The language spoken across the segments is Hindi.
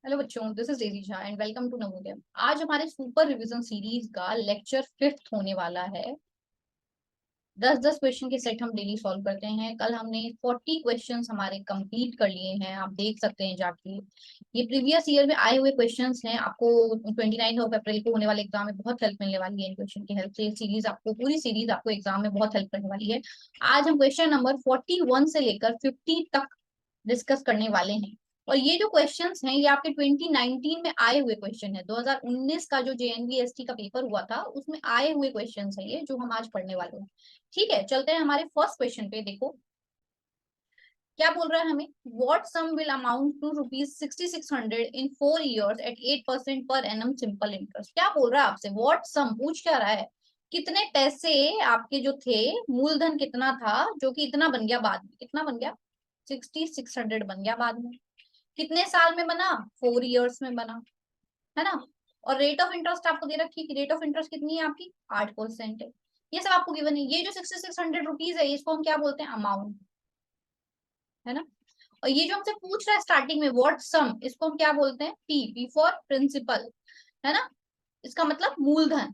हेलो बच्चों, this is Daisy Jha and welcome to Navodaya. आज हमारे सुपर रिवीजन सीरीज का लेक्चर फिफ्थ होने वाला है। 10-10 क्वेश्चन के सेट हम डेली सॉल्व करते हैं। कल हमने 40 क्वेश्चंस हमारे कंप्लीट कर लिए हैं, आप देख सकते हैं जाके। ये प्रीवियस ईयर में आए हुए क्वेश्चंस हैं। आपको 29 को होने वाले एग्जाम में बहुत हेल्प मिलने वाली है इन क्वेश्चन की हेल्प से। ये सीरीज आपको पूरी सीरीज आपको एग्जाम में बहुत हेल्प करने वाली है। आज हम क्वेश्चन नंबर 41 से लेकर 50 तक डिस्कस करने वाले हैं। और ये जो क्वेश्चंस हैं ये आपके 2019 में आए हुए क्वेश्चन है। 2019 का जो जेएनवीएसटी का पेपर हुआ था उसमें आए हुए क्वेश्चंस है ये जो हम आज पढ़ने वाले हैं। ठीक है, चलते हैं हमारे फर्स्ट क्वेश्चन पे। देखो क्या बोल रहा है हमें। What sum will amount to ₹6600 in 4 years at 8% per annum simple interest. क्या बोल रहा है आपसे, व्हाट सम पूछ क्या रहा है, कितने पैसे आपके जो थे, मूलधन कितना था जो कि इतना बन गया बाद में, कितना बन गया 6600 बन गया बाद में। कितने साल में बना, 4 years में बना, है ना। और रेट ऑफ इंटरेस्ट आपको दे रखी है कि रेट ऑफ इंटरेस्ट कितनी है आपकी 8% है। ये सब आपको गिवन है। ये जो ₹6600 है इसको हम क्या बोलते हैं, अमाउंट, है ना। और ये जो हमसे पूछ रहा है स्टार्टिंग में व्हाट सम, इसको हम क्या बोलते हैं, पी, पी फॉर प्रिंसिपल, है ना। इसका मतलब मूलधन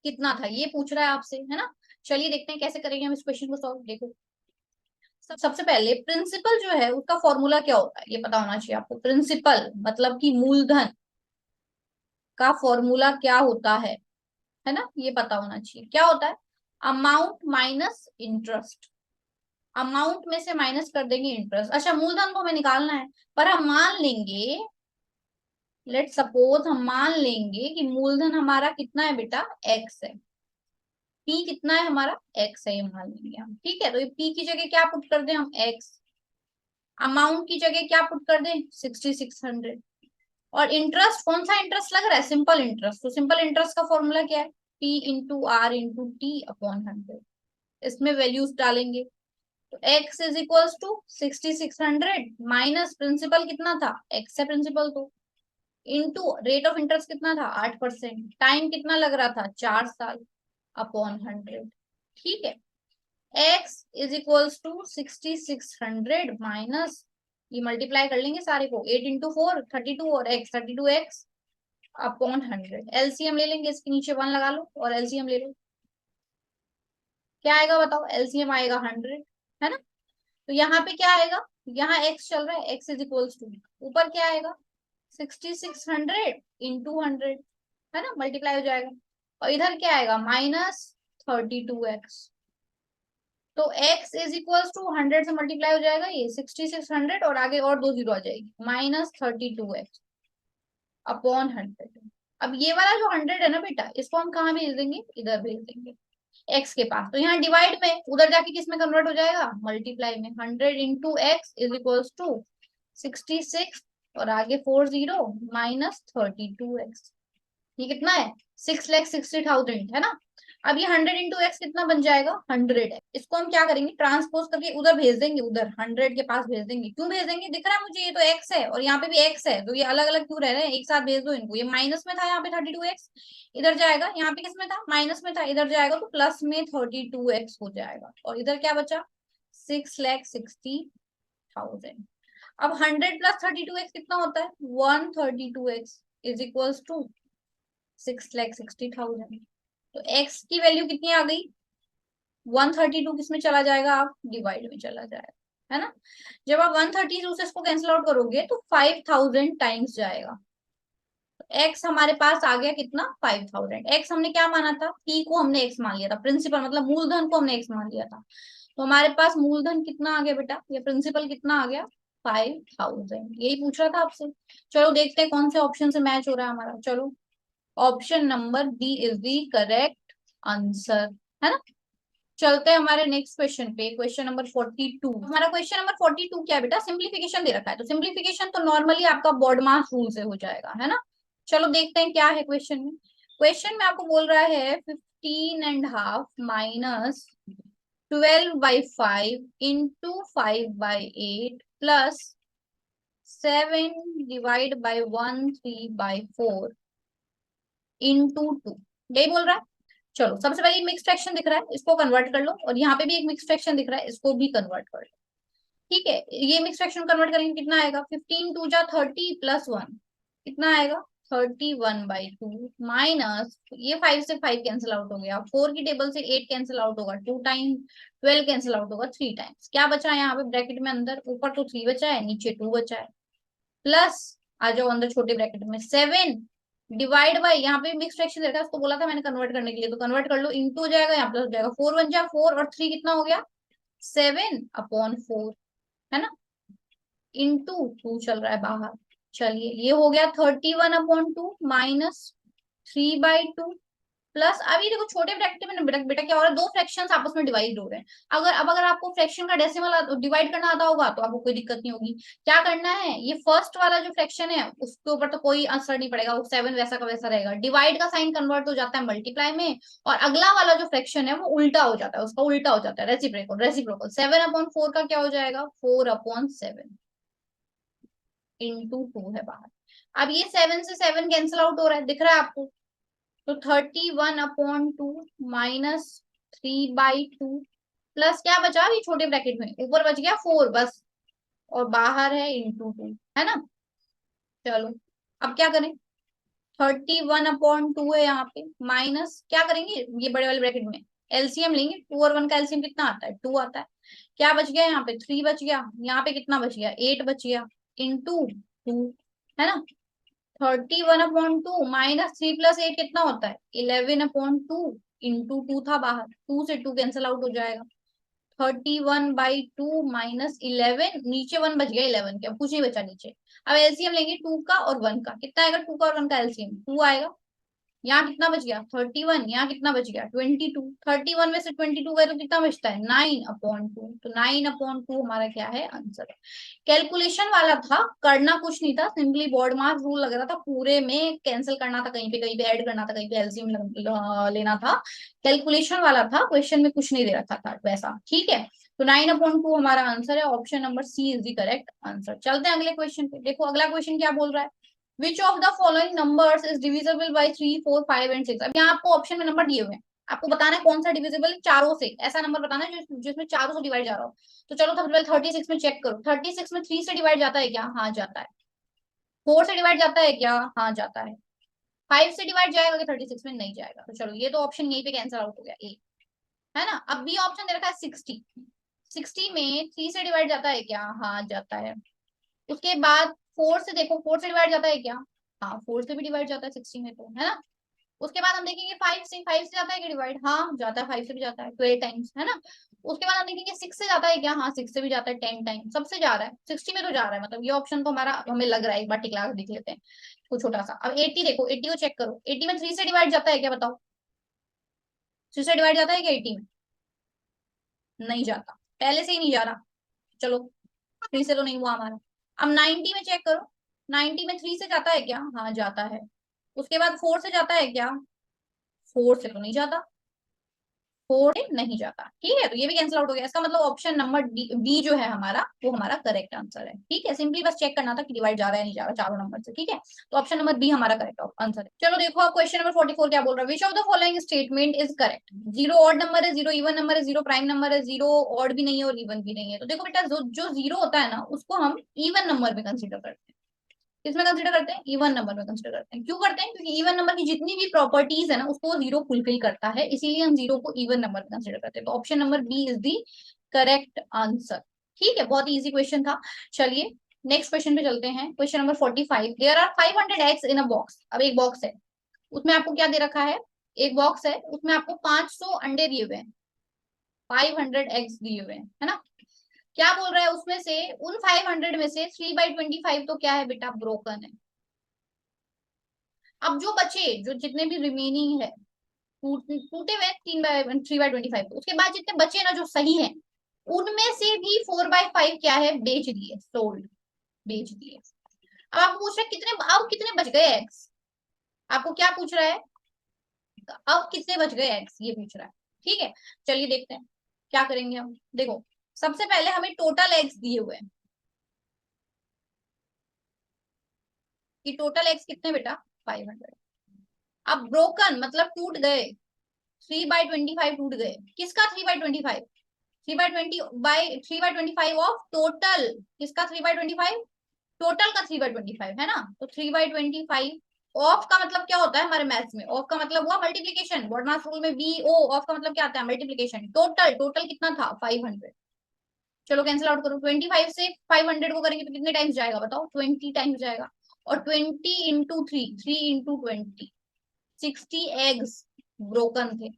कितना था ये पूछ रहा है आपसे, है ना। चलिए देखते हैं कैसे करेंगे हम इस क्वेश्चन को सॉल्व। देखो सबसे पहले प्रिंसिपल जो है उसका फॉर्मूला क्या होता है ये पता होना चाहिए आपको। प्रिंसिपल मतलब कि मूलधन का फॉर्मूला क्या होता है ना, ये पता होना चाहिए। क्या होता है, अमाउंट माइनस इंटरेस्ट। अमाउंट में से माइनस कर देंगे इंटरेस्ट। अच्छा, मूलधन को हमें निकालना है, पर हम मान लेंगे, लेट सपोज हम मान लेंगे कि मूलधन हमारा कितना है बेटा, एक्स है। पी कितना है हमारा, एक्स है, ये मान लेंगे हम। ठीक है, तो ये पी की जगह क्या पुट कर दें हम, एक्स। अमाउंट की जगह क्या पुट कर दें, 6600। और इंटरेस्ट कौन सा इंटरेस्ट लग रहा है, सिंपल इंटरेस्ट। तो सिंपल इंटरेस्ट का फॉर्मूला क्या है, P into R into T upon 100। इसमें वैल्यूज डालेंगे तो x is equals to 6600 minus principal कितना था, x है प्रिंसिपल, तो इनटू रेट ऑफ इंटरेस्ट कितना था 8%, टाइम कितना लग रहा था 4 साल, अपॉन 100। ठीक है, x is equals to 6600 minus, ये मल्टीप्लाई कर लेंगे सारे को, 8 इंटू 4 32 और x 32x अपॉन 100। एलसीएम ले लेंगे, इसके नीचे 1 लगा लो और एलसीएम ले लो। क्या आएगा बताओ, एलसीएम आएगा 100, है ना। तो यहाँ पे क्या आएगा, यहाँ x चल रहा है, x इज इक्वल्स टू, ऊपर क्या आएगा 6600 इंटू 100, है ना, मल्टीप्लाई हो जाएगा। और इधर क्या आएगा माइनस 32x। तो x इज इक्वल्स टू 100 से मल्टीप्लाई हो जाएगा ये 6600 और आगे और दो जीरो आ जाएगी, माइनस 32x अपॉन 100। अब ये वाला जो 100 है ना बेटा, इसको हम कहाँ भेज देंगे, इधर भेज देंगे एक्स के पास। तो यहाँ डिवाइड में, उधर जाके किस में कन्वर्ट हो जाएगा, मल्टीप्लाई में। 100 into X is equals to 66 और आगे 40 माइनस 32x। ये कितना है, 6,60,000, है ना। अब ये 100 इंटू एक्स कितना बन जाएगा, 100 है। इसको हम क्या करेंगे, ट्रांसपोज करके उधर भेज देंगे, उधर 100 के पास भेज देंगे। क्यों भेज देंगे, दिख रहा है मुझे ये तो एक्स है और यहाँ पे भी एक्स है, तो ये अलग अलग क्यों रह रहे हैं, एक साथ भेज दो इनको। ये माइनस में था यहाँ पे 32x, इधर जाएगा, यहाँ पे किस में था, माइनस में था, इधर जाएगा तो प्लस में 32x हो जाएगा। और इधर क्या बचा, 6,60,000। अब 100 प्लस 32x कितना होता है, 132x इज इक्वल्स टू 6,60,000। तो x की वैल्यू कितनी आ गई, 132 किस में चला जाएगा, आप डिवाइड में चला जाएगा, है ना। जब आप 132 से इसको कैंसिल आउट करोगे तो 5000 टाइम्स जाएगा। एक्स हमारे पास आ गया कितना, 5000। एक्स हमने क्या माना था, पी को हमने एक्स मान लिया था, प्रिंसिपल मतलब मूलधन को हमने एक्स मान लिया था। तो हमारे पास मूलधन कितना आ गया बेटा, ये प्रिंसिपल कितना आ गया 5000। यही पूछ रहा था आपसे। चलो देखते हैं कौन से ऑप्शन से मैच हो रहा है हमारा। चलो, option number D is the correct answer, है ना। चलते हैं हमारे नेक्स्ट क्वेश्चन पे, क्वेश्चन नंबर 42। हमारा क्वेश्चन नंबर 42 क्या है बेटा, सिंप्लीफिकेशन दे रखा है। तो सिंप्लीफिकेशन तो नॉर्मली आपका बॉड मास रूल से हो जाएगा, है ना। चलो देखते हैं क्या है क्वेश्चन में। क्वेश्चन में आपको बोल रहा है 15.5 minus 12/5 into 5/8 plus 7 divide by 1/3/4 into 2, यही बोल रहा है। चलो सबसे पहले मिक्स फ्रैक्शन दिख रहा है, इसको कन्वर्ट कर लो, और यहाँ पे भी एक मिक्स फ्रैक्शन दिख रहा है, इसको भी कन्वर्ट कर लो। ठीक है, ये मिक्स फ्रैक्शन कन्वर्ट करेंगे कितना आएगा, 15 2 जा 30 + 1 कितना आएगा, 31/2 माइनस ये 5 से 5 कैंसिल आउट हो गया, 4 की टेबल से 8 कैंसिल आउट होगा 2 टाइम, 12 कैंसिल आउट होगा 3 टाइम्स, क्या बचा है यहाँ पे ब्रैकेट में अंदर, ऊपर तो 3 बचा है नीचे 2 बचा है, प्लस आ जाओ अंदर छोटे ब्रैकेट में 7 डिवाइड बाई, यहाँ पे मिक्स फ्रैक्शन देखा, उसको बोला था मैंने कन्वर्ट करने के लिए, तो कन्वर्ट कर लो, इंटू हो जाएगा यहाँ प्लस हो जाएगा, 4 1 जा 4 और 3 कितना हो गया 7/4, है ना, इंटू 2 चल रहा है बाहर, चलिए ये हो गया 31/2 माइनस 3/2 प्लस, अभी देखो छोटे ब्रैकेट में बेटा बेटा क्या हो रहा है, दो फ्रैक्शंस आपस में डिवाइड हो रहे हैं, अगर आपको फ्रैक्शन का डेसिमल डिवाइड करना आता होगा तो आपको कोई दिक्कत नहीं होगी, क्या करना है, ये फर्स्ट वाला जो फ्रैक्शन है उसके ऊपर तो कोई असर नहीं पड़ेगा, वो 7 वैसा का वैसा रहेगा, डिवाइड का साइन कन्वर्ट हो जाता है मल्टीप्लाई में, और अगला वाला जो फ्रैक्शन है वो उल्टा हो जाता है, उसका उल्टा हो जाता है, रेसिप्रोकल रेसिप्रोकल 7/4 का क्या हो जाएगा 4/7 इंटू 2 है बाहर, अब ये 7 से 7 कैंसिल आउट हो रहा है, दिख रहा है आपको, तो 31/2 माइनस 3/2 प्लस क्या बचा अभी छोटे ब्रैकेट में, ऊपर बच गया 4 बस, और बाहर है इंटू 2, है ना, चलो अब क्या करें, 31/2 है यहाँ पे, माइनस क्या करेंगे ये बड़े वाले ब्रैकेट में एलसीएम लेंगे, 2 और 1 का एलसीएम कितना आता है 2 आता है, क्या बच गया यहाँ पे 3 बच गया, यहाँ पे कितना बच गया 8 बच गया इंटू 2, है ना, 31/2 माइनस 3 + 8 कितना होता है 11/2 इंटू 2 था बाहर, 2 से 2 कैंसिल आउट हो जाएगा, 31/2 माइनस 11, नीचे 1 बच गया 11 के, अब कुछ नहीं बचा नीचे, अब एलसीएम लेंगे 2 का और 1 का, कितना आएगा 2 का और 1 का एलसीएम 2 आएगा, यहाँ कितना बच गया 31, यहाँ कितना बच गया 22, 31 में से 22 गए तो कितना बचता है 9/2, तो 9/2 हमारा क्या है आंसर है, कैलकुलेशन वाला था, करना कुछ नहीं था, सिंपली बॉड मास रूल लग रहा था, पूरे में कैंसिल करना था, कहीं पे ऐड करना था, कहीं पे एलसीएम लेना था, कैलकुलेशन वाला था, क्वेश्चन में कुछ नहीं दे रखा था वैसा, ठीक है, तो 9/2 हमारा आंसर है, option number C is the correct answer. चलते हैं अगले क्वेश्चन पे, देखो अगला क्वेश्चन क्या बोल रहा है, which of the following numbers is divisible by 3 4 5 and 6, अब यहाँ आपको ऑप्शन में नंबर दिए हुए हैं, आपको बताना है कौन सा डिविजिबल है चारों से, ऐसा नंबर बताना है जिसमें चारों से डिवाइड जा रहा हो, तो चलो सबसे पहले 36 में चेक करो, 36 में 3 से डिवाइड जाता है क्या, हाँ जाता है, 4 से डिवाइड जाता है क्या, हाँ जाता है, 5 से डिवाइड जाएगा क्या 36 में, नहीं जाएगा, तो चलो ये तो ऑप्शन यहीं पे कैंसिल आउट हो गया ए, है ना, अब बी ऑप्शन दे रखा है 60, 60 में 3 से डिवाइड जाता है क्या, हाँ जाता है, उसके बाद 4 से देखो 4 से डिवाइड जाता है क्या, हाँ 4 से भी डिवाइड जाता है 60 में, तो है ना, उसके बाद हम देखेंगे 5 से जाता है क्या डिवाइड, हाँ जाता है, 5 से भी जाता है 12 टाइम्स, है ना, उसके बाद हम देखेंगे 6 से जाता है क्या, हाँ 6 से भी जाता है 10 टाइम, सबसे जा रहा है 60 में तो जा रहा है, मतलब ये ऑप्शन तो हमारा हमें लग रहा है, एक बार टिकला के देख लेते हैं कुछ छोटा सा, अब 80 देखो 80 को चेक करो, 80 में 3 से डिवाइड जाता है क्या बताओ, 3 से डिवाइड जाता है क्या 80 में, नहीं जाता, पहले से ही नहीं जा रहा, चलो 3 से तो नहीं हुआ हमारा, अब 90 में चेक करो, 90 में 3 से जाता है क्या, हाँ जाता है, उसके बाद 4 से जाता है क्या, 4 से तो नहीं जाता, 4 से नहीं जाता, ठीक है, तो ये भी कैंसिल आउट हो गया, इसका मतलब ऑप्शन नंबर बी जो है हमारा वो हमारा करेक्ट आंसर है, ठीक है, सिंपली बस चेक करना था कि डिवाइड जा रहा है नहीं जा रहा चारों नंबर से, ठीक है, तो ऑप्शन नंबर बी हमारा करेक्ट आंसर है। चलो देखो अब क्वेश्चन नंबर 44 क्या बोल रहा है, which of the following statement is correct, 0 odd number है, 0 इवन नंबर है, 0 प्राइम नंबर है, 0 ऑड भी नहीं है और इवन भी नहीं है, तो देखो बेटा जो 0 होता है ना उसको हम इवन नंबर में कंसिडर करते हैं, किसमें कंसिडर करते हैं, इवन नंबर में कंसिडर करते हैं, क्यों करते हैं, क्योंकि इवन नंबर की जितनी भी प्रॉपर्टीज है ना उसको जीरो फुलफिल करता है, इसीलिए हम जीरो को इवन नंबर में कंसिडर करते हैं, तो option number B is the correct answer, ठीक है, बहुत इजी क्वेश्चन था। चलिए नेक्स्ट क्वेश्चन पे चलते हैं, question number 45, there are 500 eggs in a box, अब एक बॉक्स है उसमें आपको क्या दे रखा है, एक बॉक्स है उसमें आपको 500 अंडे दिए हुए हैं, 500 एग्स दिए हुए हैं, है ना, क्या बोल रहा है उसमें से उन 500 में से 3/25 तो क्या है बेटा ब्रोकन है, अब जो बचे जो जितने भी रिमेनिंग है टूटे हुए 3/25, उसके बाद जितने बचे ना जो सही है उनमें से भी 4/5 क्या है बेच दिए, सोल्ड, बेच दिए, अब आपको पूछ रहा है कितने, अब कितने बच गए एग्स, आपको क्या पूछ रहा है, अब कितने बच गए एग्स ये पूछ रहा है, ठीक है, चलिए देखते हैं क्या करेंगे हम, देखो सबसे पहले हमें टोटल एग्स दिए हुए हैं कि टोटल एग्स कितने बेटा 500, अब ब्रोकन मतलब टूट गए, 3/25 टूट गए, किसका 3/25, 3/25 ऑफ टोटल, किसका 3/25, टोटल का 3/25 है ना। तो 3/25 ऑफ का मतलब क्या होता है हमारे मैथ्स में, ऑफ का मतलब हुआ मल्टीप्लीकेशन, वर्डमास रूल में बी ओ, ऑफ का मतलब क्या आता है मल्टीप्लीकेशन। टोटल टोटल कितना था 500। चलो कैंसिल आउट करो, 25 से 500 को करेंगे तो कितने टाइम्स जाएगा बताओ, 20 टाइम्स जाएगा। और 20 × 3, 3 × 20, 60 एग्स ब्रोकन थे।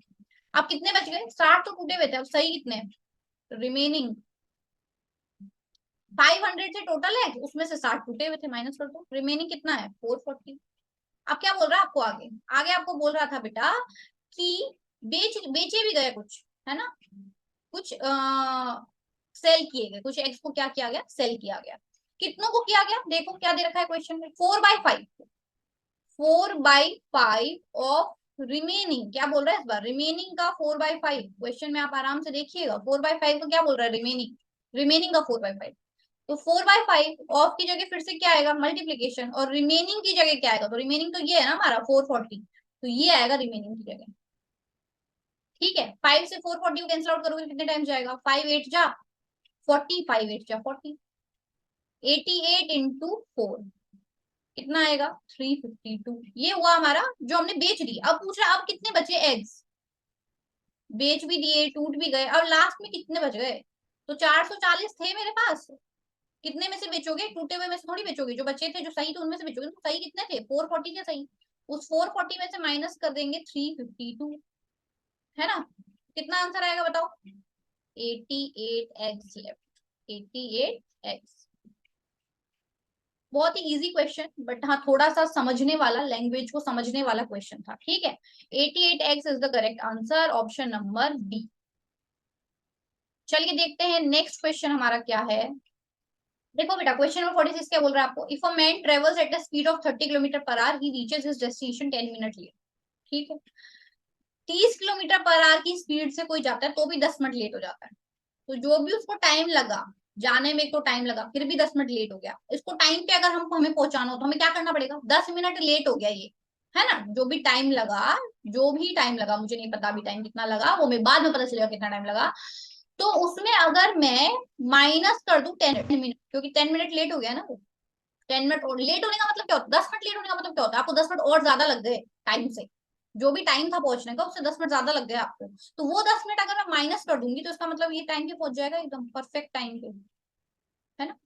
अब कितने बच गए, 60 तो टूटे हुए थे, अब सही कितने रिमेनिंग, 500 से टोटल है उसमें से 60 टूटे हुए थे, माइनस कर दो, रिमेनिंग कितना है 440। अब क्या बोल रहा है आपको आगे, आगे आपको बोल रहा था बेटा कि बेचे भी गए कुछ, है ना, कुछ सेल किए गए, कुछ एक्स को क्या किया गया, सेल किया गया। कितनों को किया गया, देखो क्या दे रखा है क्वेश्चन में, 4/5, 4/5 ऑफ रिमेनिंग, क्या बोल रहा है इस बार, रिमेनिंग का 4/5, क्वेश्चन में आप आराम से देखिएगा, 4/5 को क्या बोल रहा है, रिमेनिंग, रिमेनिंग का 4/5। तो 4/5 ऑफ की जगह फिर से क्या आएगा मल्टीप्लीकेशन, और रिमेनिंग की जगह क्या आएगा, तो रिमेनिंग तो ये है ना हमारा 440, तो ये आएगा रिमेनिंग की जगह। ठीक है, 5 से 440 को कैंसिल आउट करोगे कितने टाइम जाएगा, 5 8 जा 40, 5 8 जा 40, 88 इंटू 4 कितना आएगा 352। ये हुआ हमारा जो हमने बेच दी। अब पूछ रहा अब कितने बचे एग्स, बेच भी दिए टूट भी गए, अब लास्ट में कितने बच गए, तो 440 थे मेरे पास, कितने में से बेचोगे, टूटे हुए में से थोड़ी बेचोगे, जो बचे थे जो सही थे उनमें से बेचोगे, तो सही कितने थे 440 थे सही, उस 440 में से माइनस कर देंगे 352, है ना। कितना आंसर आएगा बताओ, 88 एग्स लेफ्ट, 88 एग्स। बहुत ही इजी क्वेश्चन, बट हाँ थोड़ा सा समझने वाला, लैंग्वेज को समझने वाला क्वेश्चन था, ठीक है। 88 eggs is the correct answer, option number B. चलिए देखते हैं नेक्स्ट क्वेश्चन हमारा क्या है। देखो बेटा क्वेश्चन नंबर 46 क्या बोल रहा है आपको, if a man travels at a speed of 30 kilometre per hour he reaches his destination 10 minute late. ठीक है, 30 किलोमीटर पर आवर की स्पीड से कोई जाता है तो भी 10 मिनट लेट हो जाता है, तो जो भी उसको टाइम लगा जाने में, तो टाइम लगा फिर भी 10 मिनट लेट हो गया, इसको टाइम पे अगर हमको हमें पहुंचाना हो तो हमें क्या करना पड़ेगा, 10 मिनट लेट हो गया ये, है ना। जो भी टाइम लगा, जो भी टाइम लगा, मुझे नहीं पता अभी टाइम कितना लगा, वो मैं बाद में पता चलेगा कितना टाइम लगा, तो उसमें अगर मैं माइनस कर दूं 10 मिनट, क्योंकि 10 मिनट लेट हो गया ना वो, 10 मिनट और लेट होने का मतलब क्या होता है, 10 मिनट लेट होने का मतलब क्या होता है, आपको 10 मिनट और ज्यादा लग गए टाइम से, जो भी टाइम था पहुंचने का उससे 10 मिनट ज्यादा लग गया आपको, तो वो 10 मिनट अगर मैं माइनस कर दूंगी तो इसका मतलब ये टाइम पे पहुंच जाएगा एकदम परफेक्ट टाइम पे, है ना।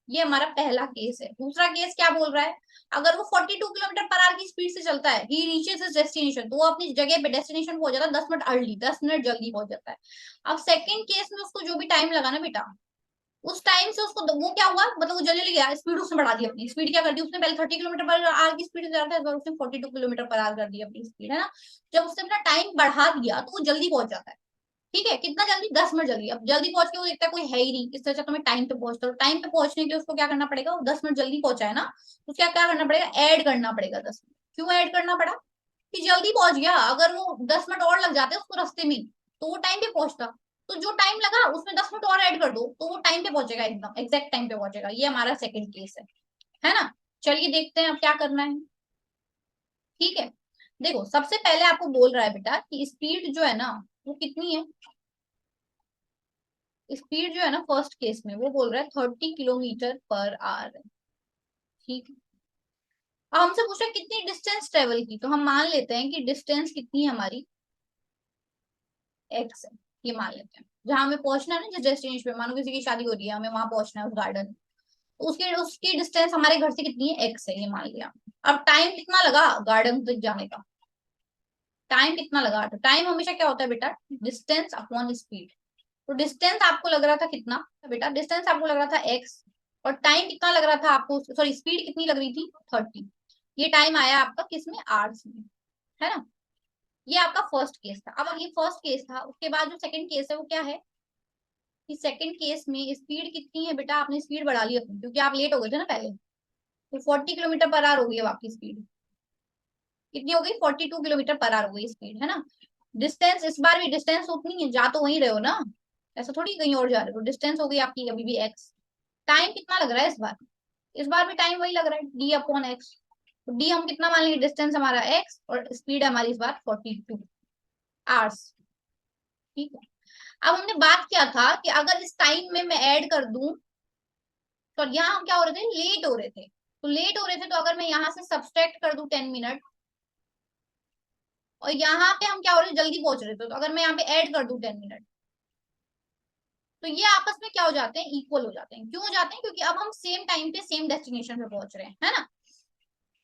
ये हमारा पहला केस है। दूसरा केस क्या बोल रहा है, अगर वो 42 किलोमीटर पर आवर की स्पीड से चलता है, ही रीचेस हिज डेस्टिनेशन, तो वो अपनी जगह पे डेस्टिनेशन पहुंच जाता है 10 मिनट अर्ली, 10 मिनट जल्दी पहुंच जाता है। अब सेकंड केस में उसको जो भी टाइम लगा ना बेटा, उस टाइम से उसको वो क्या हुआ, मतलब वो जल्दी गया, स्पीड उसने बढ़ा दी, अपनी स्पीड क्या कर दी उसने, पहले 30 किलोमीटर पर आवर की स्पीड से जा रहा था, इस बार उसने 42 किलोमीटर पर आवर कर दी अपनी स्पीड, है ना। जब उसने अपना टाइम बढ़ा दिया तो वो जल्दी पहुंच जाता है। ठीक है, कितना जल्दी, 10 मिनट जल्दी। अब जल्दी पहुंच के वो देखता है कोई है ही नहीं, इस तरह से तुम्हें टाइम पे पहुंचता, तो टाइम पे पहुंचने के लिए उसको क्या करना पड़ेगा, वो 10 मिनट जल्दी पहुंचा है ना, तो क्या क्या करना पड़ेगा, ऐड करना पड़ेगा 10 मिनट। क्यों ऐड करना पड़ा, कि जल्दी पहुंच गया, अगर वो 10 मिनट और लग जाते उसको रास्ते में, तो वो टाइम पे पहुंचता, तो जो टाइम लगा उसमें 10 मिनट और ऐड कर दो तो वो टाइम पे पहुंचेगा, एकदम एग्जैक्ट टाइम पे पहुंचेगा। ये हमारा सेकंड केस है ना। चलिए देखते हैं अब क्या करना है। ठीक है, देखो सबसे पहले आपको बोल रहा है बेटा कि स्पीड जो है ना वो कितनी है, स्पीड जो है ना फर्स्ट केस में वो बोल रहा है 30 किलोमीटर पर आवर। ठीक है, अब हमसे पूछ रहा है कितनी डिस्टेंस ट्रेवल की, तो हम मान लेते हैं कि डिस्टेंस कितनी है हमारी, एक्स है, ये मान लेते हैं। जहां हमें पहुंचना है ना, जिस डेस्टिनेशन पे, मानो किसी की शादी हो रही है, हमें वहां पहुंचना है उस गार्डन, तो उसकी उसकी डिस्टेंस हमारे घर से कितनी है, एक्स है, ये मान लिया। अब टाइम कितना लगा गार्डन तक जाने का, टाइम कितना लगा, तो टाइम हमेशा क्या होता है बेटा, डिस्टेंस अपॉन स्पीड। तो डिस्टेंस आपको लग रहा था कितना बेटा, डिस्टेंस आपको लग रहा था एक्स, और टाइम कितना लग रहा था आपको, सॉरी स्पीड कितनी लग रही थी 30। ये टाइम आया आपका किसमें, आवर्स में, है ना। ये आपका फर्स्ट केस था। अब ये फर्स्ट केस था, उसके बाद जो सेकंड केस है वो क्या है, कि सेकंड केस में स्पीड कितनी है बेटा, आपने स्पीड बढ़ा ली अपनी, क्योंकि आप लेट हो गए थे ना पहले, तो 40 किलोमीटर पर आवर हो गई अब आपकी स्पीड, कितनी हो गई 42 किलोमीटर पर आवर हो गई स्पीड, है ना। डिस्टेंस इस बार भी डिस्टेंस उतनी है, जा तो वहीं रहे हो ना, ऐसा थोड़ी कहीं और जा रहे हो, डिस्टेंस हो गई आपकी अभी भी एक्स। टाइम कितना लग रहा है इस बार, इस बार भी टाइम वही लग रहा है डी अपॉन एक्स, तो डी हम कितना मान लेंगे, डिस्टेंस हमारा एक्स और स्पीड हमारी इस बार 42 आवर्स। ठीक है, अब हमने बात किया था कि अगर इस टाइम में मैं ऐड कर दूं, तो यहाँ हम क्या हो रहे थे, लेट हो रहे थे। तो लेट हो रहे थे, तो अगर मैं यहाँ से सब्सट्रैक्ट कर दूं 10 मिनट, और यहाँ पे हम क्या हो रहे थे, जल्दी पहुंच रहे थे, तो अगर मैं यहाँ पे ऐड कर दूं 10 मिनट, तो ये आपस में क्या हो जाते हैं, इक्वल हो जाते हैं। क्यों हो जाते हैं, क्योंकि अब हम सेम टाइम पे सेम डेस्टिनेशन पे पहुंच रहे हैं, है ना।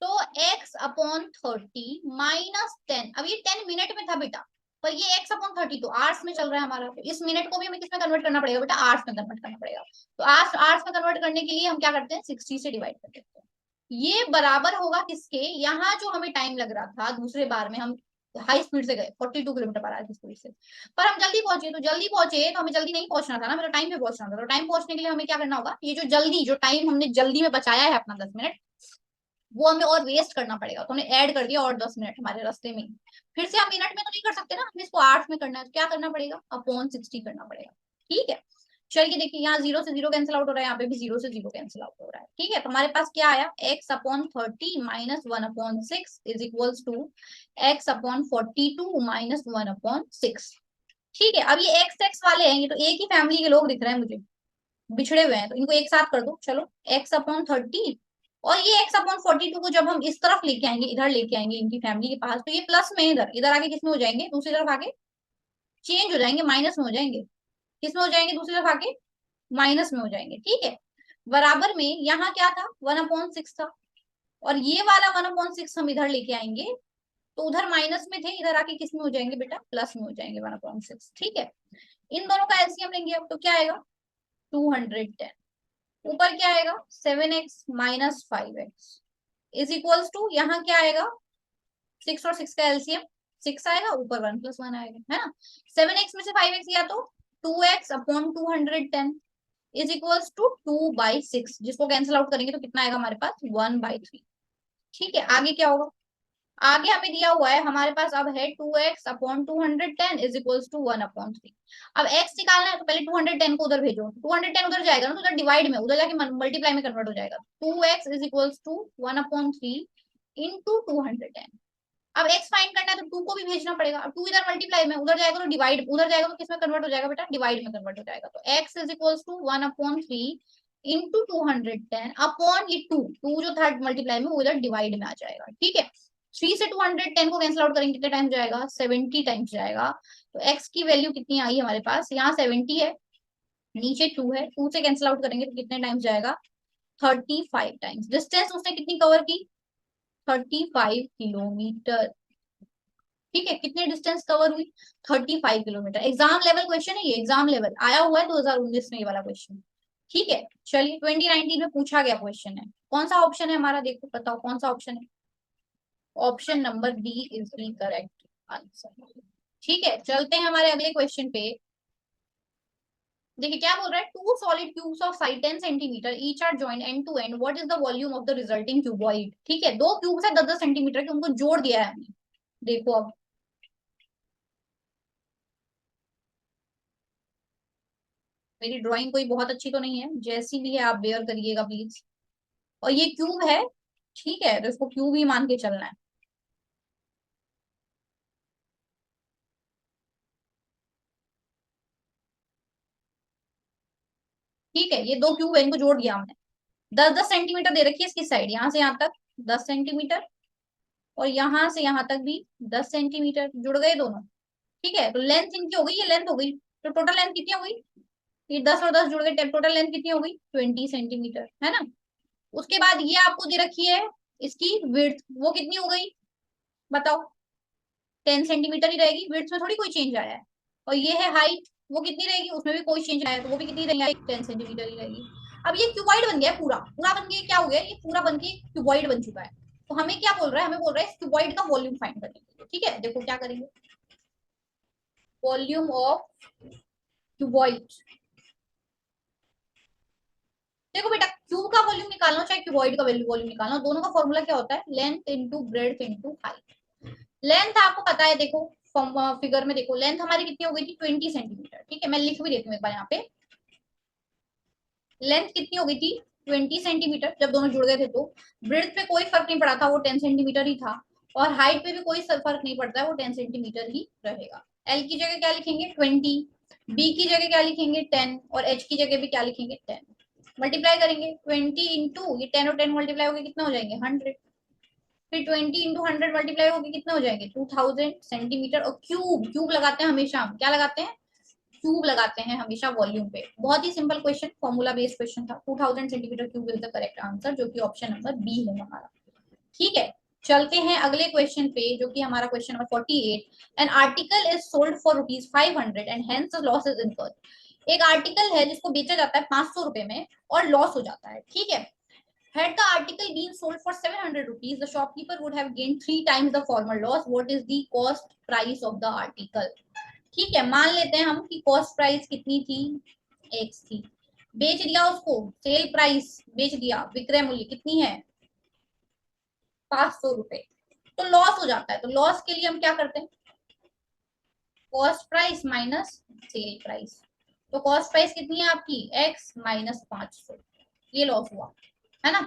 तो x/30 - 10, अब ये 10 मिनट में था बेटा, पर ये x/30 तो आवर्स में चल रहा है हमारा, तो इस मिनट को भी हमें किस में कन्वर्ट करना पड़ेगा बेटा, आवर्स में कन्वर्ट करना पड़ेगा। तो आवर्स आवर्स में कन्वर्ट करने के लिए हम क्या करते हैं, 60 से डिवाइड कर देते हैं। ये बराबर होगा किसके, यहाँ जो हमें टाइम लग रहा था दूसरे बार में, हम हाई स्पीड से गए 42 किलोमीटर पर आवर की स्पीड से, पर हम जल्दी पहुंचे। तो जल्दी पहुंचे तो हमें जल्दी नहीं पहुंचना था ना, हमें तो टाइम पे पहुंचना था। तो टाइम पहुंचने के लिए हमें क्या करना होगा, ये जो जल्दी, जो टाइम हमने जल्दी में बचाया है अपना 10 मिनट, वो हमें और वेस्ट करना पड़ेगा। तो हमने ऐड कर दिया और 10 मिनट हमारे रास्ते में। फिर से हम मिनट में तो नहीं कर सकते ना, हमें इसको आवर्स में करना है, तो क्या करना पड़ेगा, अपॉन 60 करना पड़ेगा। ठीक है, चलिए देखिए, यहाँ 0 से 0 कैंसिल आउट हो रहा है, यहाँ पे भी 0 से 0 कैंसिल आउट हो रहा है। ठीक है, तो हमारे पास क्या आया, x/30 - 1/6 is equals to x/42 - 1/6। ठीक है, अब ये एक्स एक्स वाले हैं, ये तो एक ही फैमिली के लोग दिख रहे हैं मुझे, बिछड़े हुए हैं, तो इनको एक साथ कर दो। चलो, x/30, और ये x/42 को जब हम इस तरफ लेके आएंगे, इधर लेके आएंगे इनकी फैमिली के पास, तो ये प्लस में इधर इधर आके किस में हो जाएंगे, दूसरी तरफ आके चेंज हो जाएंगे, माइनस में हो जाएंगे। किस में हो जाएंगे, दूसरी तरफ आके माइनस में हो जाएंगे। ठीक है, बराबर में यहाँ क्या था, 1/6 था, और ये वाला 1/6 हम इधर लेके आएंगे, तो उधर माइनस में थे, इधर आके किस में हो जाएंगे बेटा, प्लस में हो जाएंगे 1/6। ठीक है, इन दोनों का एलसीएम लेंगे अब, तो क्या आएगा, 210। ऊपर क्या आएगा, 7x - 5x is equals to, यहाँ क्या आएगा, 6 और 6 का एलसीएम 6 आएगा, ऊपर 1 + 1 आएगा, है ना। 7x में से 5x गया तो 2x/210 इज इक्वल्स टू 2/6, जिसको कैंसिल आउट करेंगे तो कितना आएगा हमारे पास, 1/3। ठीक है, आगे क्या होगा, आगे हमें दिया हुआ है, हमारे पास अब है 2x/210 इज इक्वल्स टू 1/3। अब x निकालना है, तो पहले 210 को उधर भेजो, 210 उधर जाएगा ना, तो उधर डिवाइड में, उधर जाके मल्टीप्लाई में कन्वर्ट हो जाएगा। 2x is equals to 1/3 into 210। अब x फाइंड करना है, तो 2 को भी भेजना पड़ेगा। अब 2 इधर मल्टीप्लाई में, उधर जाएगा तो डिवाइड, उधर जाएगा तो किस में कन्वर्ट हो जाएगा बेटा, डिवाइड में कन्वर्ट हो जाएगा। तो x is equals to 1/3 into 210 upon ये 2 जो था मल्टीप्लाई में, वो इधर डिवाइड में आ जाएगा। ठीक है, 3 से 210 को कैंसिल आउट करेंगे, कितने टाइम जाएगा, 70 टाइम्स जाएगा। तो x की वैल्यू कितनी आई हमारे पास, यहाँ 70 है, नीचे 2 है, 2 से कैंसिल आउट करेंगे तो कितने टाइम्स जाएगा, 35 टाइम्स। डिस्टेंस उसने कितनी कवर की, 35 किलोमीटर। ठीक है, कितने डिस्टेंस कवर हुई, 35 किलोमीटर। एग्जाम लेवल क्वेश्चन है ये, एग्जाम लेवल आया हुआ है 2019 में ये वाला क्वेश्चन। ठीक है, चलिए 2019 में पूछा गया क्वेश्चन है। कौन सा ऑप्शन है हमारा, देखो बताओ कौन सा ऑप्शन है, option number D is the correct answer. ठीक है, चलते हैं हमारे अगले क्वेश्चन पे। देखिए क्या बोल रहा है, two solid cubes of size 10 centimetre each are joint end to end, what is the volume of the resulting cuboid. ठीक है, दो क्यूब्स है 10-10 सेंटीमीटर के, उनको जोड़ दिया है हमने। देखो अब, मेरी ड्राइंग कोई बहुत अच्छी तो नहीं है, जैसी भी है आप बेयर करिएगा प्लीज। और ये क्यूब है, ठीक है, तो इसको क्यूब ही मान के चलना है। ठीक है, ये दो क्यूब है, इनको जोड़ दिया हमने। 10-10 सेंटीमीटर दे रखी है इसकी साइड, यहाँ से यहाँ तक 10 सेंटीमीटर, और यहाँ से यहाँ तक भी 10 सेंटीमीटर, जुड़ गए दोनों। ठीक है, तो लेंथ इनकी हो गई, ये लेंथ हो गई, तो टोटल लेंथ कितनी हो गई, ये 10 और 10 जुड़ गए, टोटल लेंथ कितनी हो गई, 20 सेंटीमीटर, है ना। उसके बाद ये आपको दे रखी है, इसकी विड्थ वो कितनी हो गई, बताओ, 10 सेंटीमीटर ही रहेगी, विड्थ में थोड़ी कोई चेंज आया है। और ये है हाइट, वो कितनी रहेगी, उसमें भी कोई चेंज आया है, तो वो भी कितनी रहेगी, 10 सेंटीमीटर ही रहेगी। अब ये क्यूबॉइड बन गया, पूरा पूरा बन गया, क्या हो गया, ये पूरा बन के क्यूबॉइड बन चुका है। तो हमें क्या बोल रहा है, हमें बोल रहा है इस क्यूबॉइड का वॉल्यूम फाइंड करने के लिए। ठीक है, देखो क्या करेंगे, वॉल्यूम ऑफ क्यूबॉइड। देखो बेटा, क्यूब का वॉल्यूम निकालना हो चाहे क्यूबॉइड का वॉल्यूम निकालना हो, दोनों का फॉर्मूला क्या होता है, length into breadth into height. Length आपको पता है, देखो फिगर में देखो, लेंथ हमारी कितनी हो गई थी, 20 सेंटीमीटर। ठीक है, मैं लिख भी देती हूँ एक बार यहाँ पे, लेंथ कितनी हो गई थी, 20 सेंटीमीटर, जब दोनों जुड़ गए थे। तो ब्रेड्थ पे कोई फर्क नहीं पड़ा था, वो 10 सेंटीमीटर ही था, और हाइट पे भी कोई फर्क नहीं पड़ता है, वो 10 सेंटीमीटर ही रहेगा। एल की जगह क्या लिखेंगे, 20, बी की जगह क्या लिखेंगे 10 और एच की जगह भी क्या लिखेंगे 10। मल्टीप्लाई करेंगे 20 इंटू ये 10 और 10 मल्टीप्लाई होकर कितना हो जाएंगे 100। फिर 20 इंटू 100 मल्टीप्लाई होकर कितना हो जाएंगे 2000 सेंटीमीटर। और क्यूब क्यूब लगाते हैं हमेशा, हम क्या लगाते हैं क्यूब लगाते हैं हमेशा वॉल्यूम पे। बहुत ही simple question, formula based question था। 2000 centimetre cube is the correct answer, जो कि ऑप्शन नंबर बी है हमारा। ठीक है, चलते हैं अगले क्वेश्चन पे, जो कि हमारा question number 48। An article is sold for ₹500 and hence the loss is incurred. एक आर्टिकल है जिसको बेचा जाता है 500 रुपए में और लॉस हो जाता है। ठीक है, had the article been sold for 700 rupees, the shopkeeper would have gained 3 times the former loss. What is the cost price of the article? ठीक है, मान लेते हैं हम कि कॉस्ट प्राइस कितनी थी एक्स थी, बेच दिया उसको, सेल प्राइस बेच दिया, विक्रय मूल्य कितनी है 500 रुपए, तो लॉस हो जाता है। तो लॉस के लिए हम क्या करते हैं cost price minus sale price. तो कॉस्ट प्राइस कितनी है आपकी एक्स माइनस 500, ये लॉस हुआ है ना।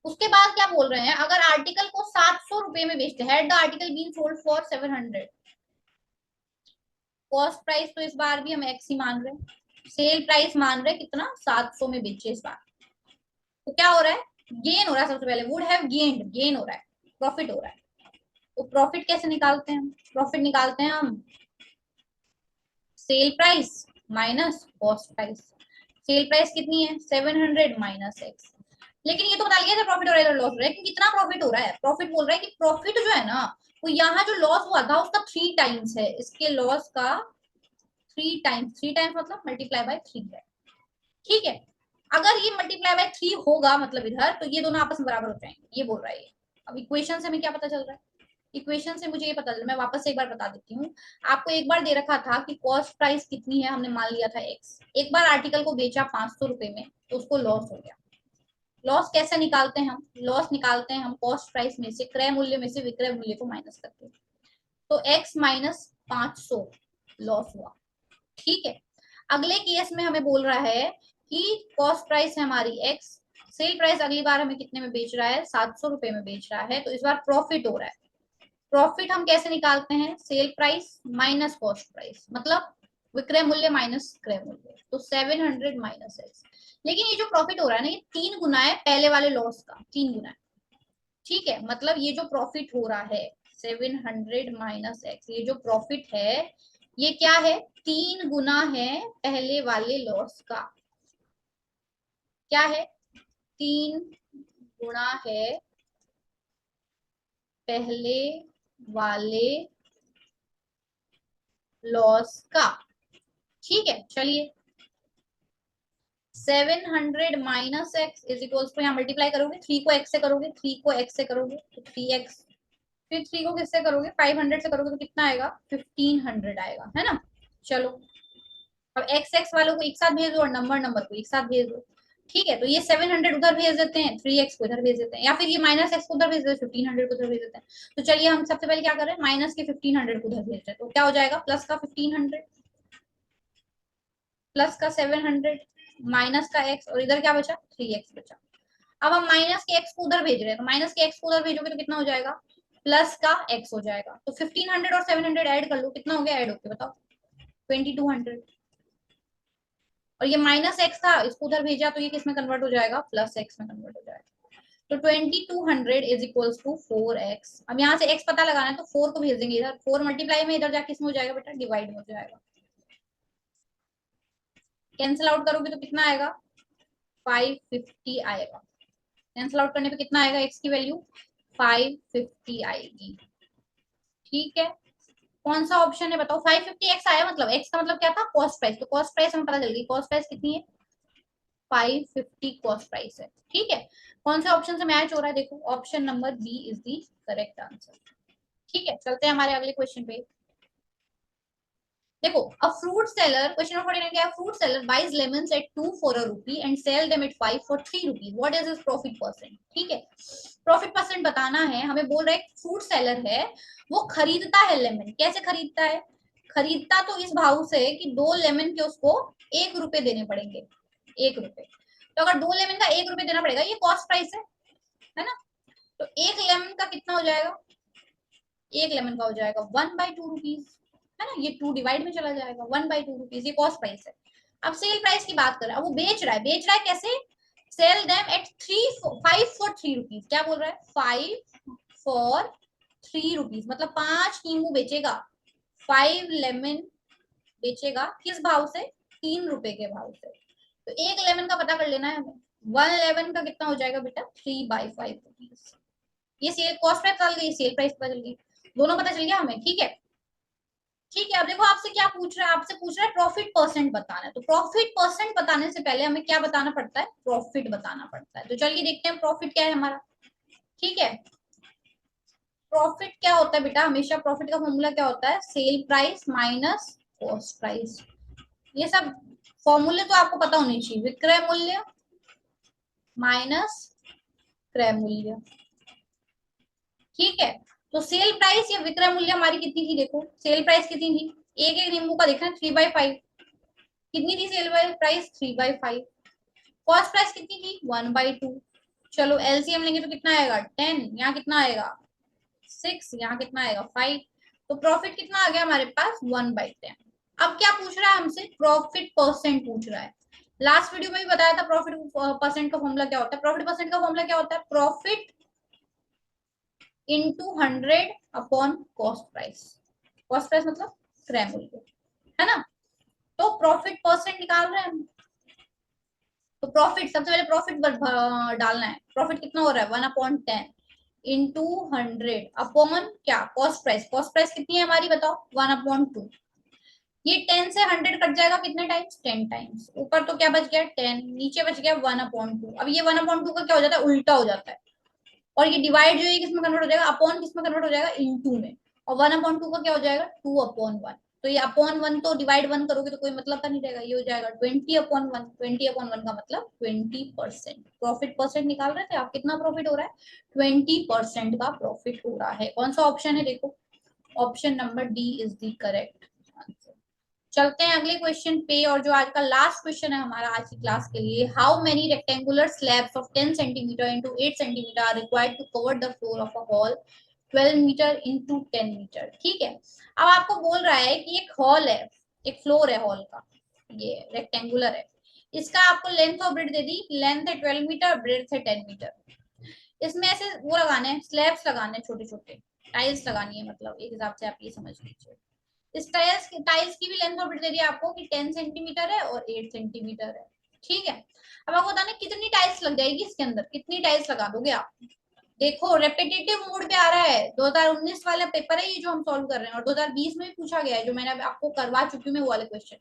उसके बाद क्या बोल रहे हैं, अगर आर्टिकल को 700 रुपए में बेचते हैं, the article been sold for 700, cost price तो इस बार भी हम एक्स ही मान रहे हैं, सेल प्राइस मान रहे हैं कितना 700 में बेचे इस बार। तो क्या हो रहा है गेन हो रहा है, सबसे पहले वुड हैव गेन्ड, गेन हो रहा है, प्रॉफिट हो रहा है। तो प्रॉफिट कैसे निकालते हैं, प्रॉफिट निकालते हैं हम sale price minus cost price. Sale price कितनी है 700 माइनस एक्स। लेकिन ये तो बता लिया था प्रॉफिट हो रहा है लॉस हो रहा है, कितना प्रॉफिट हो रहा है। प्रॉफिट बोल रहा है कि प्रॉफिट जो है ना वो यहाँ जो लॉस हुआ था उसका 3 टाइम्स है, इसके लॉस का 3 टाइम्स। 3 टाइम्स मतलब मल्टीप्लाई बाय 3 है। ठीक है, अगर ये मल्टीप्लाई बाय 3 होगा मतलब इधर, तो ये दोनों आपस में बराबर हो जाएंगे, ये बोल रहा है। अब इक्वेशन से हमें क्या पता चल रहा है, इक्वेशन से मुझे ये पता चल, मैं वापस से एक बार बता देती हूँ। आपको एक बार दे रखा था कि कॉस्ट प्राइस कितनी है, हमने मान लिया था एक्स। एक बार आर्टिकल को बेचा 500 रुपए में तो उसको लॉस हो गया। लॉस कैसे निकालते हैं हम, लॉस निकालते हैं हम कॉस्ट प्राइस में से क्रय मूल्य में से विक्रय मूल्य को माइनस करके। तो x माइनस 500 लॉस हुआ। ठीक है, अगले केस में हमें बोल रहा है कि कॉस्ट प्राइस है हमारी x, सेल प्राइस अगली बार हमें कितने में बेच रहा है 700 रुपए में बेच रहा है, तो इस बार प्रॉफिट हो रहा है। प्रॉफिट हम कैसे निकालते हैं sale price minus cost price, मतलब विक्रय मूल्य माइनस क्रय मूल्य। तो 700 माइनस एक्स। लेकिन ये जो प्रॉफिट हो रहा है ना ये 3 गुना है पहले वाले लॉस का, 3 गुना है। ठीक है, मतलब ये जो प्रॉफिट हो रहा है 700 माइनस एक्स, ये जो प्रॉफिट है ये क्या है 3 गुना है पहले वाले लॉस का। क्या है 3 गुना है पहले वाले लॉस का। ठीक है, चलिए 700 minus x is equal to, यहाँ मल्टीप्लाई करोगे 3 को x से करोगे, 3 को x से करोगे तो 3x, फिर 3 को किससे करोगे 500 से करोगे तो कितना आएगा 1500 आएगा, है ना। चलो अब x x वालों को एक साथ भेज दो और नंबर नंबर को एक साथ भेज दो। ठीक है, तो ये 700 उधर भेज देते हैं, 3x को इधर भेज देते हैं, या फिर ये माइनस एक्स को उधर भेज देते हैं, 1500 को उधर भेज देते हैं। तो चलिए हम सबसे पहले क्या कर रहे हैं माइनस के 1500 को उधर भेज रहे हैं, तो क्या हो जाएगा प्लस का 1500 प्लस का 700 माइनस का x और इधर क्या बचा 3x बचा। अब हम माइनस के x को उधर भेज रहे हैं, तो माइनस के x को उधर भेजोगे तो कितना हो जाएगा प्लस का x हो जाएगा। तो 1500 और 700 ऐड कर लो, कितना हो गया ऐड होके बताओ 2200। और ये माइनस एक्स था इसको उधर भेजा तो ये किस में कन्वर्ट हो जाएगा प्लस एक्स में कन्वर्ट हो जाएगा। तो 2200 इज इक्वल्स टू 4x। अब यहाँ से x पता लगाना है तो 4 को भेज देंगे इधर, 4 मल्टीप्लाई में इधर जाके किसमें हो जाएगा बेटा डिवाइड में हो जाएगा। कैंसिल आउट करोगे तो कितना आएगा 550 आएगा। कैंसिल आउट करने पे कितना आएगा x की वैल्यू 550 आएगी। ठीक है, कौन सा ऑप्शन है बताओ 550x आया, मतलब x का मतलब क्या था कॉस्ट प्राइस, तो कॉस्ट प्राइस हमें पता चल गई, कॉस्ट प्राइस कितनी है 550 कॉस्ट प्राइस है। ठीक है, कौन से ऑप्शन से मैच हो रहा है देखो, option number B is the correct answer. ठीक है, चलते हैं हमारे अगले क्वेश्चन पे। देखो a fruit seller, question number 49 क्या है, fruit seller buys lemons at 2 for a rupee and sell them at 5 for 3 rupees, what is his profit percent. ठीक है, प्रॉफिट परसेंट बताना है हमें, बोल रहा है फ्रूट सेलर है वो खरीदता है लेमन, कैसे खरीदता है, खरीदता तो इस भाव से कि 2 लेमन के उसको 1 रुपए देने पड़ेंगे, 1 रुपए। तो अगर 2 लेमन का 1 रुपए देना पड़ेगा, ये कॉस्ट प्राइस है ना। तो 1 लेमन का कितना हो जाएगा, 1 लेमन का हो जाएगा 1/2 रुपीज, है ना, ये 2 डिवाइड में चला जाएगा, 1/2 रुपीज, ये कॉस्ट प्राइस है। अब सेल प्राइस की बात कर रहा है, वो बेच रहा है कैसे, cell them at 5 for 3 rupees, क्या बोल रहा है, 5 for 3 रुपीज, मतलब 5 नींबू बेचेगा, 5 लेमन बेचेगा, किस भाव से, 3 रुपए के भाव से। तो एक लेमन का पता कर लेना है हमें, 1 लेमन का कितना हो जाएगा बेटा, 3/5 रुपीज। ये सेल कॉस्ट प्राइस चल गई, सेल प्राइस पता चल गई, दोनों पता चल गया हमें, ठीक है। ठीक है, अब देखो आपसे क्या पूछ रहा है, आपसे पूछ रहा है प्रॉफिट परसेंट बताना है। तो प्रॉफिट परसेंट बताने से पहले हमें क्या बताना पड़ता है, प्रॉफिट बताना पड़ता है। तो चलिए देखते हैं प्रॉफिट क्या है हमारा, ठीक है। प्रॉफिट क्या होता है बेटा, हमेशा प्रॉफिट का फॉर्मूला क्या होता है, sale price minus cost price. ये सब फॉर्मूले तो आपको पता होने चाहिए, विक्रय मूल्य माइनस क्रय मूल्य, ठीक है। तो सेल प्राइस या विक्रय मूल्य हमारी कितनी थी, देखो सेल प्राइस कितनी थी, एक एक नींबू का देखना 3/5, कितनी थी सेल प्राइस, 3/5। कॉस्ट प्राइस कितनी थी, 1/2। चलो एलसीएम लेंगे तो कितना आएगा, 10, यहाँ कितना आएगा 6, यहाँ कितना आएगा 5। तो प्रॉफिट कितना आ गया हमारे पास, 1/10। अब क्या पूछ रहा है हमसे, प्रॉफिट परसेंट पूछ रहा है। लास्ट वीडियो में भी बताया था प्रॉफिट परसेंट का फॉर्मूला क्या होता है, प्रॉफिट परसेंट का फॉर्मूला क्या होता है, profit into 100 upon cost price. Cost price मतलब क्रय मूल्य, है ना। तो प्रॉफिट परसेंट निकाल रहे हैं हम, तो प्रॉफिट सबसे पहले प्रॉफिट डालना है, प्रॉफिट कितना हो रहा है, 1/10 इंटू 100 अपॉन क्या, कॉस्ट प्राइस, कॉस्ट प्राइस कितनी है हमारी बताओ, 1/2। ये 10 से 100 कट जाएगा कितने टाइम्स, 10 टाइम्स, ऊपर तो क्या बच गया 10, नीचे बच गया 1/2। अब ये 1/2 का क्या हो जाता है, उल्टा हो जाता है, और ये डिवाइड जो है किसमें कन्वर्ट हो जाएगा, अपॉन किसमें कन्वर्ट हो जाएगा, इनटू में। और 1/2 का क्या हो जाएगा, 2/1। तो ये अपॉन 1 तो डिवाइड 1 करोगे तो कोई मतलब का नहीं रहेगा, ये हो जाएगा 20/1। 20/1 का मतलब 20%। प्रॉफिट परसेंट निकाल रहे थे आप, कितना प्रॉफिट हो रहा है, 20% का प्रॉफिट हो रहा है। कौन सा ऑप्शन है, देखो option number D is the correct answer. चलते हैं अगले क्वेश्चन पे, और जो आज का लास्ट क्वेश्चन है हमारा आज की क्लास के लिए, how many rectangular slabs of 10 centimetre into 8 centimetre are required to cover the floor of a hall 12 metre into 10 metre, ठीक है। अब आपको बोल रहा है कि एक हॉल है, एक फ्लोर है हॉल का, ये रेक्टेंगुलर है, इसका आपको लेंथ और ब्रेड दे दी, लेंथ है 12 मीटर, ब्रेड है 10 मीटर। इसमें ऐसे वो लगाने हैं, स्लैब्स लगाने हैं, छोटे छोटे टाइल्स लगानी है, मतलब एक हिसाब से आप ये समझ लीजिए। इस टाइल्स की भी लेंथ और ब्रेड्थ दे दिया आपको कि 10 सेंटीमीटर है और 8 सेंटीमीटर है, ठीक है। अब आपको बताना कितनी टाइल्स लग जाएगी इसके अंदर, कितनी टाइल्स लगा दोगे आप। देखो रेपिटेटिव मोड पे आ रहा है, 2019 वाला पेपर है ये जो हम सॉल्व कर रहे हैं, और 2020 में भी पूछा गया है, जो मैंने आपको करवा चुकी हूँ मैं वो वाले क्वेश्चन।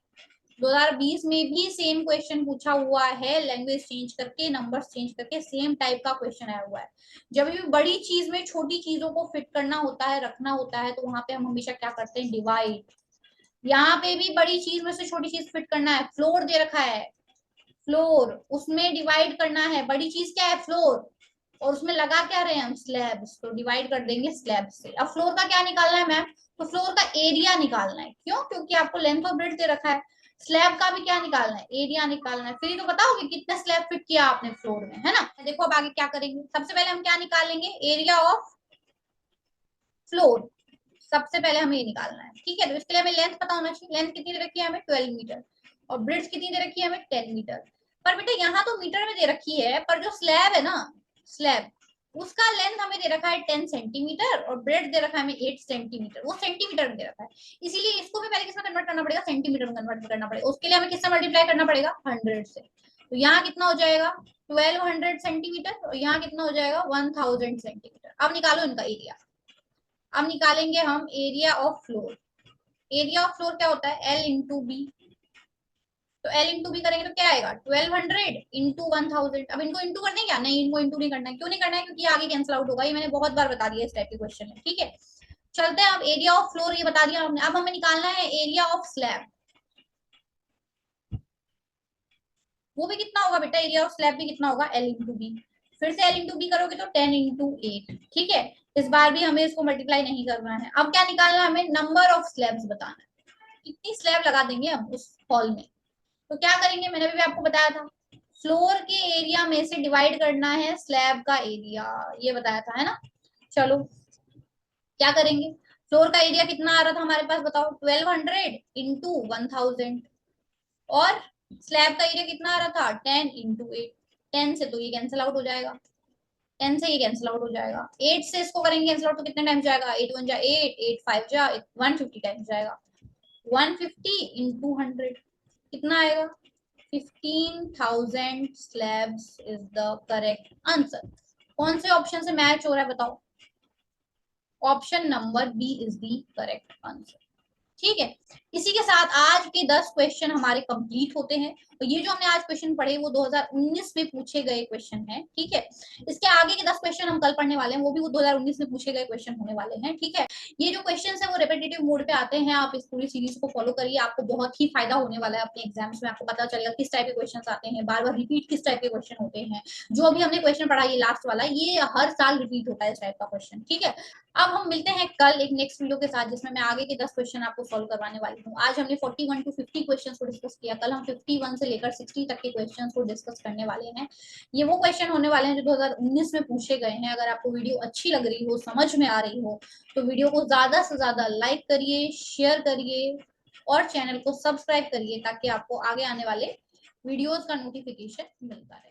2020 में भी सेम क्वेश्चन पूछा हुआ है, लैंग्वेज चेंज करके, नंबर्स चेंज करके, सेम टाइप का क्वेश्चन आया हुआ है। जब भी बड़ी चीज में छोटी चीजों को फिट करना होता है, रखना होता है, तो वहां पे हम हमेशा क्या करते हैं, डिवाइड। यहाँ पे भी बड़ी चीज में से छोटी चीज फिट करना है, फ्लोर दे रखा है, फ्लोर उसमें डिवाइड करना है, बड़ी चीज क्या है, फ्लोर, और उसमें लगा क्या रहे हैं हम, स्लैब्स, तो डिवाइड कर देंगे स्लैब से। अब फ्लोर का क्या निकालना है मैम, तो फ्लोर का एरिया निकालना है, क्यों, क्योंकि आपको लेंथ और ब्रेड्थ दे रखा है। स्लैब का भी क्या निकालना है, एरिया निकालना है, फिर ही तो बताओगे कितना स्लैब फिट किया आपने फ्लोर में, है ना। देखो अब आगे क्या करेंगे, सबसे पहले हम क्या निकालेंगे, एरिया ऑफ फ्लोर, सबसे पहले हमें ये निकालना है, ठीक है। तो इसके लिए हमें लेंथ पता होना चाहिए, लेंथ कितनी दे रखी है हमें, 12 मीटर, और ब्रेड्थ कितनी दे रखी है हमें, 10 मीटर। पर बेटा यहाँ तो मीटर में दे रखी है, पर जो स्लैब है ना, स्लैब उसका लेंथ हमें दे रखा है 10 सेंटीमीटर, और ब्रेड दे रखा है हमें 8 सेंटीमीटर, वो सेंटीमीटर में दे रखा है, इसीलिए इसको भी पहले किसमें कन्वर्ट करना पड़ेगा, सेंटीमीटर में कन्वर्ट करना पड़ेगा। उसके लिए हमें किससे मल्टीप्लाई करना पड़ेगा, 100 से। तो यहाँ कितना हो जाएगा, 1200 सेंटीमीटर, और यहाँ कितना हो जाएगा, 1000 सेंटीमीटर। अब निकालो इनका एरिया। अब निकालेंगे हम area of floor. Area of floor क्या होता है, एल इंटू बी। तो एल इंटू बी करेंगे तो क्या आएगा, 1200 इंटू 1000। अब इनको इंटू करना है क्या, नहीं इनको इंटू नहीं करना है, क्यों नहीं करना है, क्योंकि आगे कैंसिल आउट होगा, ये मैंने बहुत बार बता दिया इस टाइप के क्वेश्चन में, ठीक है। चलते हैं, अब एरिया ऑफ फ्लोर ये बता दिया हमने, अब हमें निकालना है एरिया ऑफ स्लैब। वो भी कितना होगा बेटा, एरिया ऑफ स्लैब भी कितना होगा, एल इंटू बी। फिर से एल इंटू बी करोगे तो 10 इंटू 8, ठीक है। इस बार भी हमें इसको मल्टीप्लाई नहीं करना है। अब क्या निकालना है, हमें नंबर ऑफ स्लैब्स बताना है, कितनी स्लैब लगा देंगे हम उस हॉल में। तो क्या करेंगे, मैंने भी आपको बताया था, फ्लोर के एरिया में से डिवाइड करना है स्लैब का एरिया, ये बताया था, है ना। चलो क्या करेंगे, फ्लोर का एरिया कितना आ रहा था हमारे पास, बताओ, 1200 इंटू 1000। और स्लैब का एरिया कितना आ रहा था, 10 इंटू 8। 10 से तो ये कैंसिल आउट हो जाएगा, 10 से ये कैंसिल आउट हो जाएगा, 8 से इसको करेंगे कैंसिल आउट तो कितने टाइम जाएगा, 8 1 जा 8, 8 5 जा 150 टाइम्स जाएगा। 150 इंटू 100 कितना आएगा, 15,000 slabs is the correct answer. कौन से ऑप्शन से मैच हो रहा है बताओ, option number B is the correct answer. ठीक है, इसी के साथ आज के 10 क्वेश्चन हमारे कंप्लीट होते हैं। तो ये जो हमने आज क्वेश्चन पढ़े वो 2019 में पूछे गए क्वेश्चन हैं। ठीक है, इसके आगे के 10 क्वेश्चन हम कल पढ़ने वाले हैं, वो भी वो 2019 में पूछे गए क्वेश्चन होने वाले हैं। ठीक है, ये जो क्वेश्चन है वो रेपिटेटिव मोड पे आते हैं, आप इस पूरी सीरीज को फॉलो करिए, आपको बहुत ही फायदा होने वाला है अपने एग्जाम्स में। आपको पता चलेगा किस टाइप के क्वेश्चन आते हैं, बार बार रिपीट किस टाइप के क्वेश्चन होते हैं। जो अभी हमने क्वेश्चन पढ़ा ये लास्ट वाला, ये हर साल रिपीट होता है इस टाइप का क्वेश्चन। ठीक है, अब हम मिलते हैं कल एक नेक्स्ट वीडियो के साथ, जिसमें मैं आगे के 10 क्वेश्चन आपको सॉल्व करवाने वाली हूँ। आज हमने 41 टू 50 क्वेश्चंस को डिस्कस किया, कल हम 51 से लेकर 60 तक के क्वेश्चंस को डिस्कस करने वाले हैं। ये वो क्वेश्चन होने वाले हैं जो 2019 में पूछे गए हैं। अगर आपको वीडियो अच्छी लग रही हो, समझ में आ रही हो, तो वीडियो को ज्यादा से ज्यादा लाइक करिए, शेयर करिए और चैनल को सब्सक्राइब करिए, ताकि आपको आगे आने वाले वीडियोज का नोटिफिकेशन मिलता रहे।